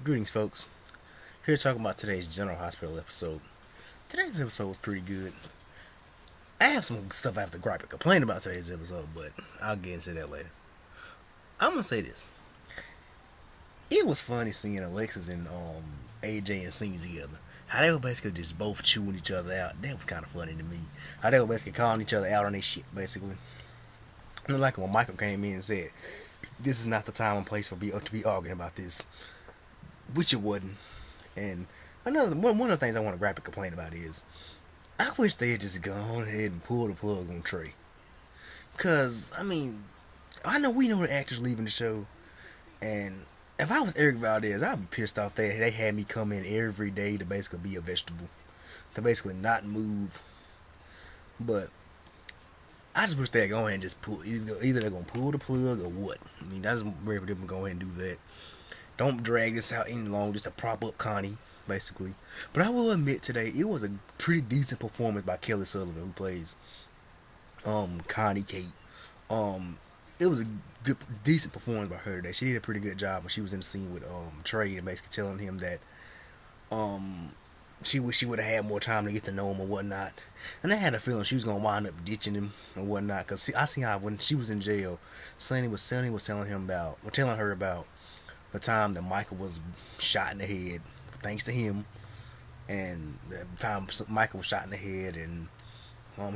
Greetings, folks. Here to talk about today's General Hospital episode. Today's episode was pretty good. I have some stuff I have to gripe and complain about today's episode, but I'll get into that later. I'm gonna say this: it was funny seeing Alexis and AJ and Cena together. How they were basically just both chewing each other out. That was kind of funny to me. How they were basically calling each other out on their shit, basically. And like when Michael came in and said, "This is not the time and place for to be arguing about this," which it wasn't. And one of the things I want to gripe and complain about is I wish they had just gone ahead and pulled the plug on Trey. Cause I mean, I know we know the actors leaving the show, and if I was Eric Valdez, I'd be pissed off that they had me come in every day to basically be a vegetable, to basically not move. But I just wish they'd go ahead and just pull. Either they're gonna pull the plug or what. I mean, I just ready for them to go ahead and do that. Don't drag this out any longer just to prop up Connie, basically. But I will admit today it was a pretty decent performance by Kelly Sullivan, who plays Connie Kate. Um, it was a good, decent performance by her today. She did a pretty good job when she was in the scene with Trey and basically telling him that um she wish she would have had more time to get to know him or whatnot. And I had a feeling she was gonna wind up ditching him or whatnot. Cause I see how when she was in jail, Sonny was telling her about the time that Michael was shot in the head, thanks to him, and the time Michael was shot in the head, and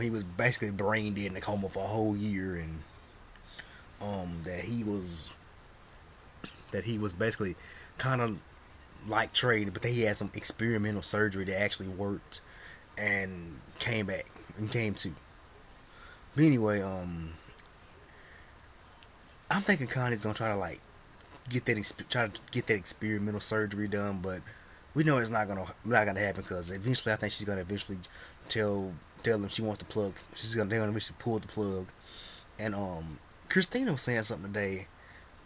he was basically brain dead in a coma for a whole year, and that he was basically kind of like Trey, but he had some experimental surgery that actually worked and came back and came to. But anyway, I'm thinking Connie's gonna try to like try to get that experimental surgery done, but we know it's not gonna happen because eventually I think she's gonna eventually tell tell them she wants the plug. They're gonna eventually pull the plug. And Christina was saying something today.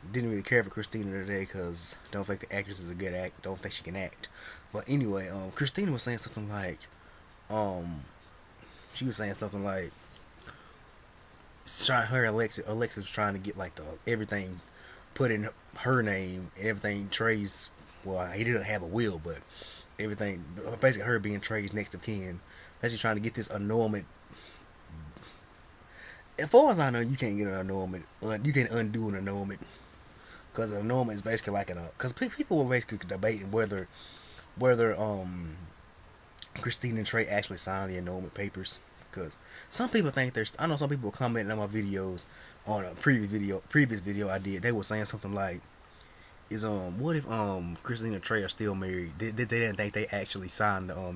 Didn't really care for Christina today because don't think the actress is a good act. Don't think she can act. But anyway, Christina was saying something like, um, she was saying something like, Alexis was trying to get like the everything put in her name and everything Trey's. Well, he didn't have a will, but everything basically her being Trey's next of kin. Basically trying to get this annulment. As far as I know, you can't get an annulment. You can undo an annulment because an annulment is basically like an. Because people were basically debating whether Christine and Trey actually signed the annulment papers. Because some people think there's. I know some people were commenting on my videos on a previous video I did. They were saying something like, "Is what if Christine and Trey are still married? They didn't think they actually signed the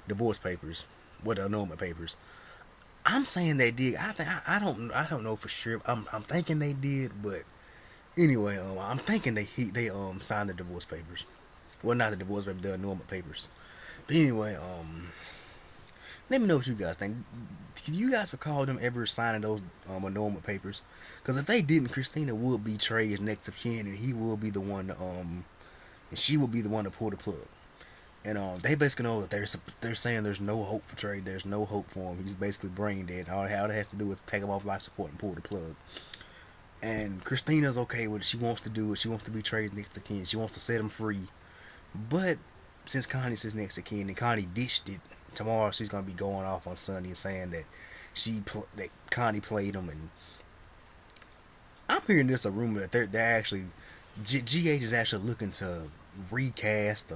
divorce papers, what the annulment papers." I'm saying they did. I don't know for sure. I'm thinking they did, but anyway, I'm thinking they signed the divorce papers. Well, not the divorce papers, the annulment papers. But anyway, let me know what you guys think. Do you guys recall them ever signing those annulment papers? Because if they didn't, Christina would be Trey's next of kin, and he will be the one to and she will be the one to pull the plug. And they basically know that they're saying there's no hope for Trey. There's no hope for him. He's basically brain dead. All they have to do is take him off life support and pull the plug. And Christina's okay with it. She wants to do it. She wants to be Trey's next of kin. She wants to set him free. But since Connie's his next of kin and Connie ditched it, tomorrow she's gonna be going off on Sunday and saying that that Connie played him. And I'm hearing this a rumor that they're actually GH is actually looking to recast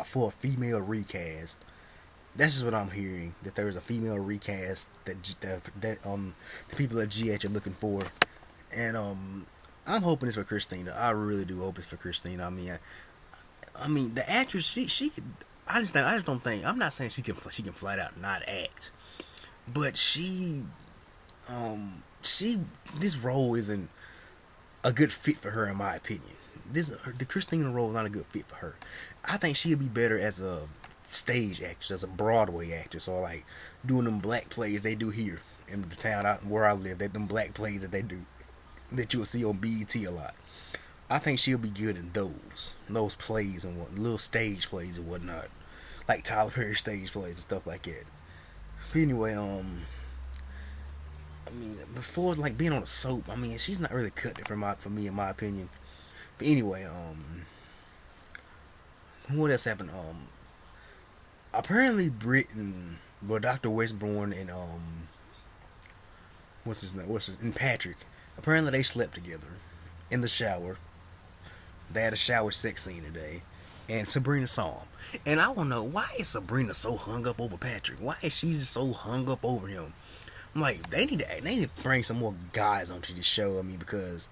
for a female recast. That's just what I'm hearing. That there is a female recast that the people at GH are looking for, and I'm hoping it's for Christina. I really do hope it's for Christina. I mean the actress she could. I just don't think. I'm not saying she can flat out not act, but she this role isn't a good fit for her in my opinion. The Christina role is not a good fit for her. I think she'd be better as a stage actress, as a Broadway actress, or like doing them black plays they do here in the town where I live. Them black plays that they do that you'll see on BET a lot. I think she'll be good in those plays and what little stage plays and whatnot, like Tyler Perry stage plays and stuff like that. But anyway, I mean, before like being on a soap, she's not really cut it for me in my opinion. But anyway, what else happened? Apparently Britain, well, Dr. Westbourne and what's his name? And Patrick. Apparently they slept together in the shower. They had a shower sex scene today, and Sabrina saw him. And I don't know why is Sabrina so hung up over Patrick. Why is she just so hung up over him? I'm like, they need to bring some more guys onto the show. I mean, because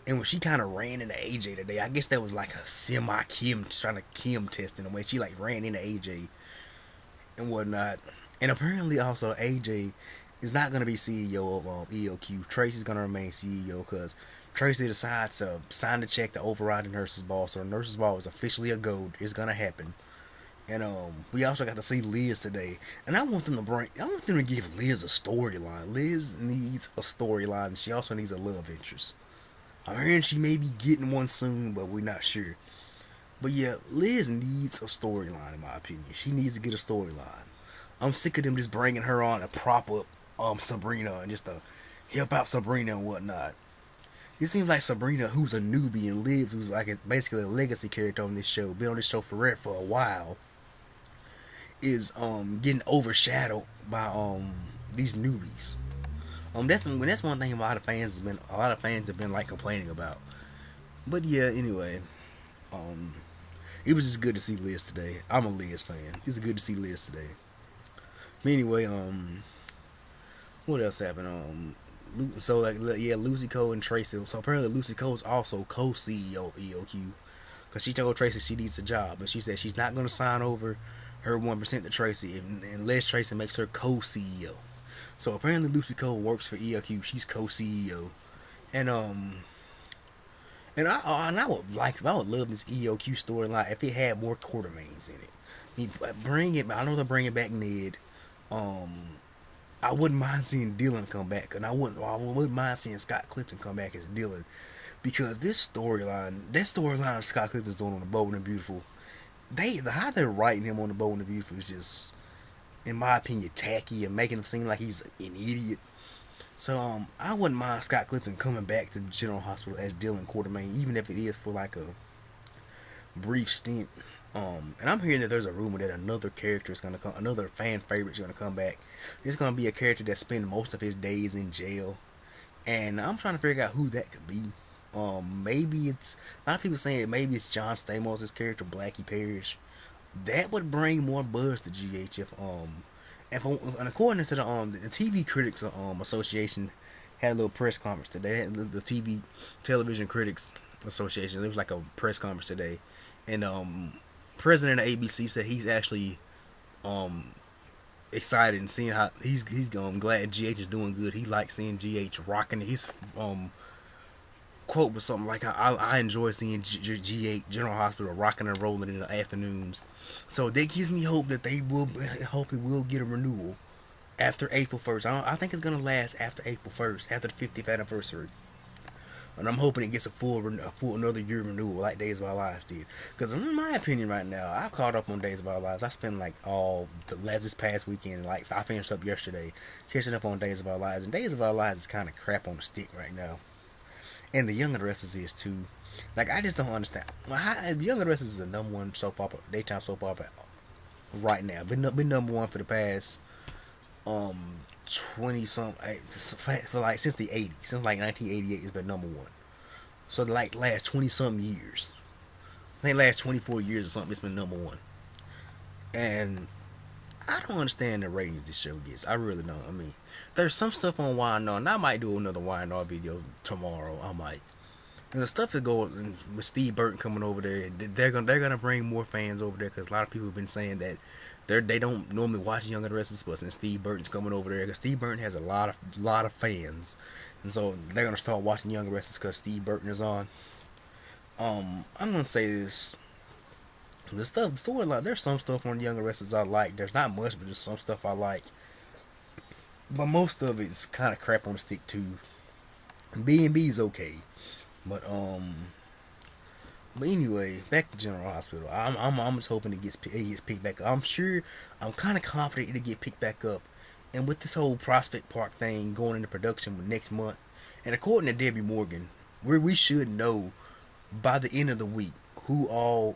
and when she kind of ran into AJ today, I guess that was like a semi Kim trying to Kim test in a way. She like ran into AJ and whatnot. And apparently also AJ is not going to be CEO of EOQ. Tracy's going to remain CEO because Tracy decides to sign the check to override the nurses ball. So the nurses ball is officially a gold. It's going to happen. And we also got to see Liz today. And I want them to give Liz a storyline. Liz needs a storyline, and she also needs a love interest. I'm hearing she may be getting one soon, but we're not sure. But yeah, Liz needs a storyline in my opinion. She needs to get a storyline. I'm sick of them just bringing her on to prop up Sabrina and just to help out Sabrina and whatnot. It seems like Sabrina, who's a newbie, and Liz, who's like basically a legacy character on this show, been on this show for a while, is getting overshadowed by these newbies. That's one thing a lot of fans have been like complaining about. But yeah, anyway, um, it was just good to see Liz today. I'm a Liz fan. It's good to see Liz today. But anyway, what else happened? So like yeah, Lucy Cole and Tracy. So apparently Lucy Cole is also co-CEO of EOQ because she told Tracy she needs a job, and she said she's not going to sign over her 1% to Tracy unless Tracy makes her co-CEO. So apparently Lucy Cole works for EOQ. She's co-CEO, and I would love this EOQ storyline if it had more Quartermains in it. I mean, bring it. I know they're bringing back Ned. Um, I wouldn't mind seeing Dylan come back, and I wouldn't mind seeing Scott Clifton come back as Dylan, because that storyline of Scott Clifton's doing on the Bold and Beautiful, how they're writing him on the Bold and Beautiful is just, in my opinion, tacky and making him seem like he's an idiot. So I wouldn't mind Scott Clifton coming back to General Hospital as Dylan Quartermain, even if it is for like a brief stint. And I'm hearing that there's a rumor that another character is gonna come, another fan favorite is gonna come back. It's gonna be a character that spent most of his days in jail, and I'm trying to figure out who that could be. Maybe it's a lot of people saying maybe it's John Stamos' character Blackie Parrish. That would bring more buzz to GH and according to the TV Critics Association had a little press conference today. The Television Critics Association. It was like a press conference today, and president of ABC said he's actually um excited and seeing how he's glad GH is doing good. He likes seeing GH rocking. His quote was something like I enjoy seeing GH General Hospital rocking and rolling in the afternoons. So that gives me hope that they will get a renewal after April 1st. I think it's gonna last after April 1st, after the 50th anniversary. And I'm hoping it gets a full another year renewal like Days of Our Lives did. Because in my opinion, right now, I've caught up on Days of Our Lives. I spent like all this past weekend, like I finished up yesterday, catching up on Days of Our Lives. And Days of Our Lives is kind of crap on the stick right now. And The Young and the Restless is too. Like I just don't understand. The Young and the Restless is the number one daytime soap opera right now. Been number one for the past 20 some for like since the 80s, since like 1988 it's been number one. So like last 20 some years, I think last 24 years or something, it's been number one. And I don't understand the ratings this show gets. I really don't. I mean, there's some stuff on Y&R, and I might do another Y&R video tomorrow. I might. And the stuff that goes with Steve Burton coming over there, they're gonna bring more fans over there because a lot of people have been saying that they don't normally watch Young and the Restless, but since Steve Burton's coming over there, because Steve Burton has a lot of fans, and so they're gonna start watching Young and the Restless because Steve Burton is on. I'm gonna say this: the storyline. There's some stuff on Young and the Restless I like. There's not much, but there's some stuff I like. But most of it's kind of crap on the stick too. B&B is okay, but But anyway, back to General Hospital. I'm just hoping it gets picked back up. I'm kind of confident it'll get picked back up. And with this whole Prospect Park thing going into production next month, and according to Debbie Morgan, we should know by the end of the week, who all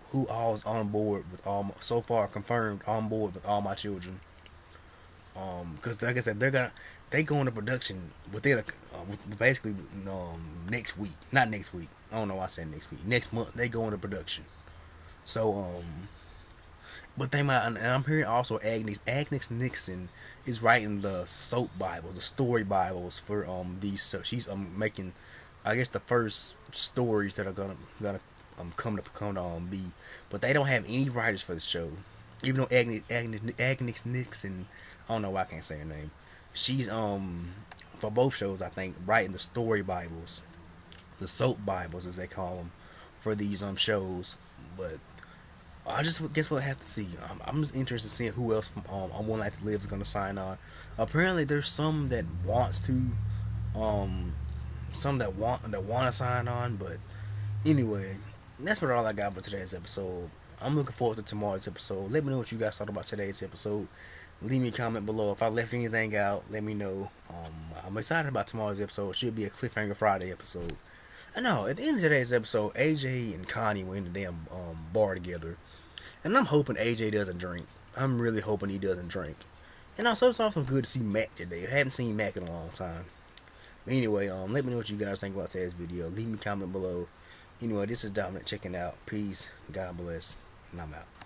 is on board with so far confirmed on board with All My Children. Because like I said, they go into production within basically next week. Not next week. I don't know why I said next week. Next month they go into production. So but they might, and I'm hearing also Agnes Nixon is writing the soap Bible, the story Bibles for these. So she's making, I guess, the first stories that are gonna come to be. But they don't have any writers for the show, even though Agnes Nixon, I don't know why I can't say her name. She's for both shows I think writing the story Bibles, the soap Bibles as they call them, for these shows. But I just guess we'll have to see. I'm just interested in seeing who else from on One Life to Live is gonna sign on. Apparently, there's some that wants to, um, some that want to sign on. But anyway, that's what all I got for today's episode. I'm looking forward to tomorrow's episode. Let me know what you guys thought about today's episode. Leave me a comment below. If I left anything out, let me know. I'm excited about tomorrow's episode. It should be a Cliffhanger Friday episode. I know, at the end of today's episode, AJ and Connie were in the damn bar together. And I'm hoping AJ doesn't drink. I'm really hoping he doesn't drink. And also, it's also good to see Mac today. I haven't seen Mac in a long time. But anyway, let me know what you guys think about today's video. Leave me a comment below. Anyway, this is Dominic checking out. Peace. God bless. And I'm out.